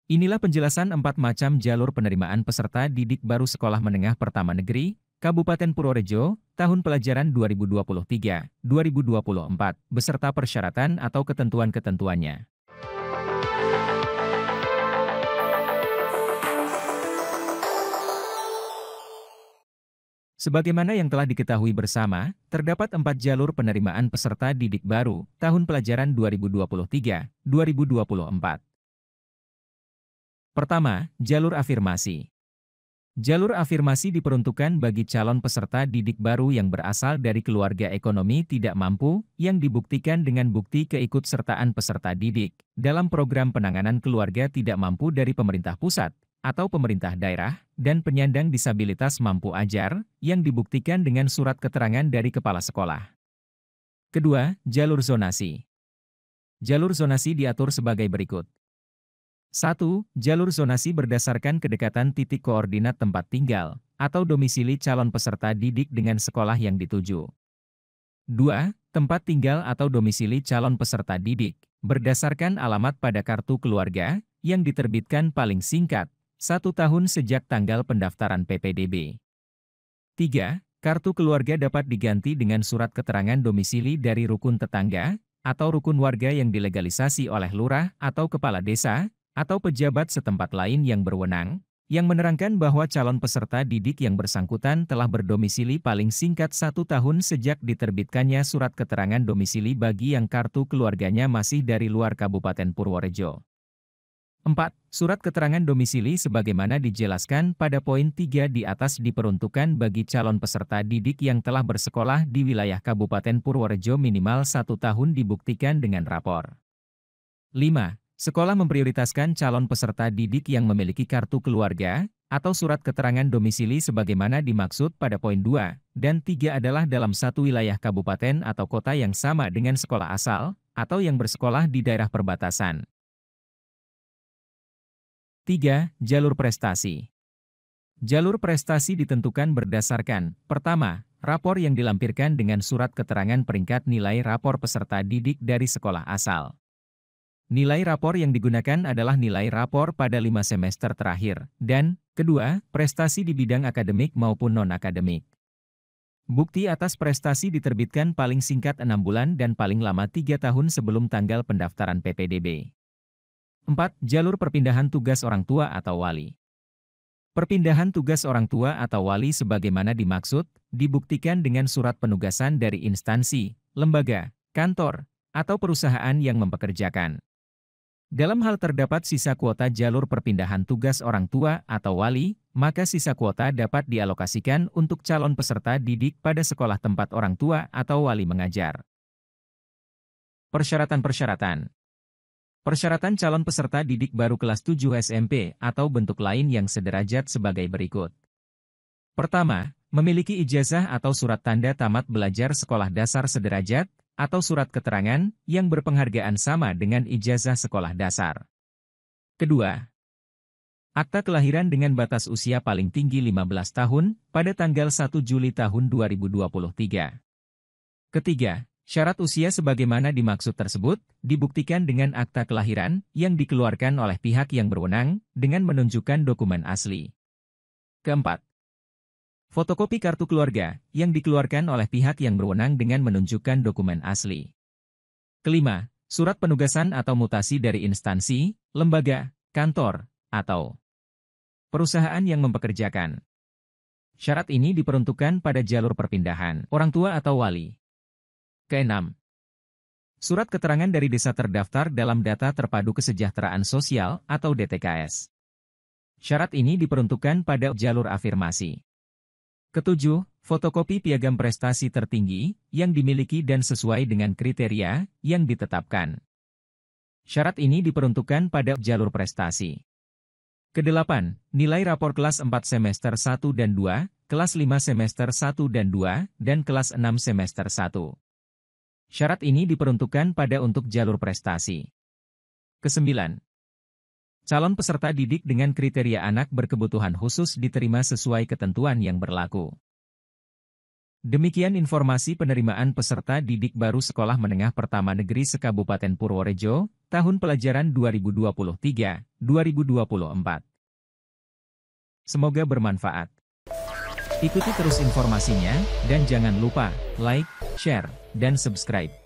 Inilah penjelasan 4 macam jalur penerimaan peserta didik baru Sekolah Menengah Pertama Negeri, Kabupaten Purworejo, tahun pelajaran 2023-2024, beserta persyaratan atau ketentuan-ketentuannya. Sebagaimana yang telah diketahui bersama, terdapat 4 jalur penerimaan peserta didik baru, tahun pelajaran 2023-2024. Pertama, jalur afirmasi. Jalur afirmasi diperuntukkan bagi calon peserta didik baru yang berasal dari keluarga ekonomi tidak mampu, yang dibuktikan dengan bukti keikutsertaan peserta didik dalam program penanganan keluarga tidak mampu dari pemerintah pusat atau pemerintah daerah, dan penyandang disabilitas mampu ajar, yang dibuktikan dengan surat keterangan dari kepala sekolah. Kedua, jalur zonasi. Jalur zonasi diatur sebagai berikut. 1. Jalur zonasi berdasarkan kedekatan titik koordinat tempat tinggal atau domisili calon peserta didik dengan sekolah yang dituju. 2. Tempat tinggal atau domisili calon peserta didik berdasarkan alamat pada kartu keluarga yang diterbitkan paling singkat 1 tahun sejak tanggal pendaftaran PPDB. 3. Kartu keluarga dapat diganti dengan surat keterangan domisili dari rukun tetangga atau rukun warga yang dilegalisasi oleh lurah atau kepala desa atau pejabat setempat lain yang berwenang, yang menerangkan bahwa calon peserta didik yang bersangkutan telah berdomisili paling singkat 1 tahun sejak diterbitkannya surat keterangan domisili bagi yang kartu keluarganya masih dari luar Kabupaten Purworejo. 4. Surat keterangan domisili sebagaimana dijelaskan pada poin 3 di atas diperuntukkan bagi calon peserta didik yang telah bersekolah di wilayah Kabupaten Purworejo minimal 1 tahun dibuktikan dengan rapor. 5. Sekolah memprioritaskan calon peserta didik yang memiliki kartu keluarga atau surat keterangan domisili sebagaimana dimaksud pada poin 2 dan 3 adalah dalam satu wilayah kabupaten atau kota yang sama dengan sekolah asal atau yang bersekolah di daerah perbatasan. 3. Jalur prestasi. Jalur prestasi ditentukan berdasarkan, pertama, rapor yang dilampirkan dengan surat keterangan peringkat nilai rapor peserta didik dari sekolah asal. Nilai rapor yang digunakan adalah nilai rapor pada 5 semester terakhir, dan, kedua, prestasi di bidang akademik maupun non-akademik. Bukti atas prestasi diterbitkan paling singkat 6 bulan dan paling lama 3 tahun sebelum tanggal pendaftaran PPDB. 4. Jalur perpindahan tugas orang tua atau wali. Perpindahan tugas orang tua atau wali sebagaimana dimaksud, dibuktikan dengan surat penugasan dari instansi, lembaga, kantor, atau perusahaan yang mempekerjakan. Dalam hal terdapat sisa kuota jalur perpindahan tugas orang tua atau wali, maka sisa kuota dapat dialokasikan untuk calon peserta didik pada sekolah tempat orang tua atau wali mengajar. Persyaratan-persyaratan. Persyaratan calon peserta didik baru kelas 7 SMP atau bentuk lain yang sederajat sebagai berikut. Pertama, memiliki ijazah atau surat tanda tamat belajar sekolah dasar sederajat, atau surat keterangan yang berpenghargaan sama dengan ijazah sekolah dasar. Kedua, akta kelahiran dengan batas usia paling tinggi 15 tahun pada tanggal 1 Juli tahun 2023. Ketiga, syarat usia sebagaimana dimaksud tersebut dibuktikan dengan akta kelahiran yang dikeluarkan oleh pihak yang berwenang dengan menunjukkan dokumen asli. Keempat, fotokopi kartu keluarga yang dikeluarkan oleh pihak yang berwenang dengan menunjukkan dokumen asli. Kelima, surat penugasan atau mutasi dari instansi, lembaga, kantor, atau perusahaan yang mempekerjakan. Syarat ini diperuntukkan pada jalur perpindahan orang tua atau wali. Keenam, surat keterangan dari desa terdaftar dalam Data Terpadu Kesejahteraan Sosial atau DTKS. Syarat ini diperuntukkan pada jalur afirmasi. Ketujuh, fotokopi piagam prestasi tertinggi yang dimiliki dan sesuai dengan kriteria yang ditetapkan. Syarat ini diperuntukkan pada jalur prestasi. Kedelapan, nilai rapor kelas 4 semester 1 dan 2, kelas 5 semester 1 dan 2, dan kelas 6 semester 1. Syarat ini diperuntukkan pada untuk jalur prestasi. Kesembilan, calon peserta didik dengan kriteria anak berkebutuhan khusus diterima sesuai ketentuan yang berlaku. Demikian informasi penerimaan peserta didik baru Sekolah Menengah Pertama Negeri Sekabupaten Purworejo, tahun pelajaran 2023-2024. Semoga bermanfaat. Ikuti terus informasinya, dan jangan lupa like, share, dan subscribe.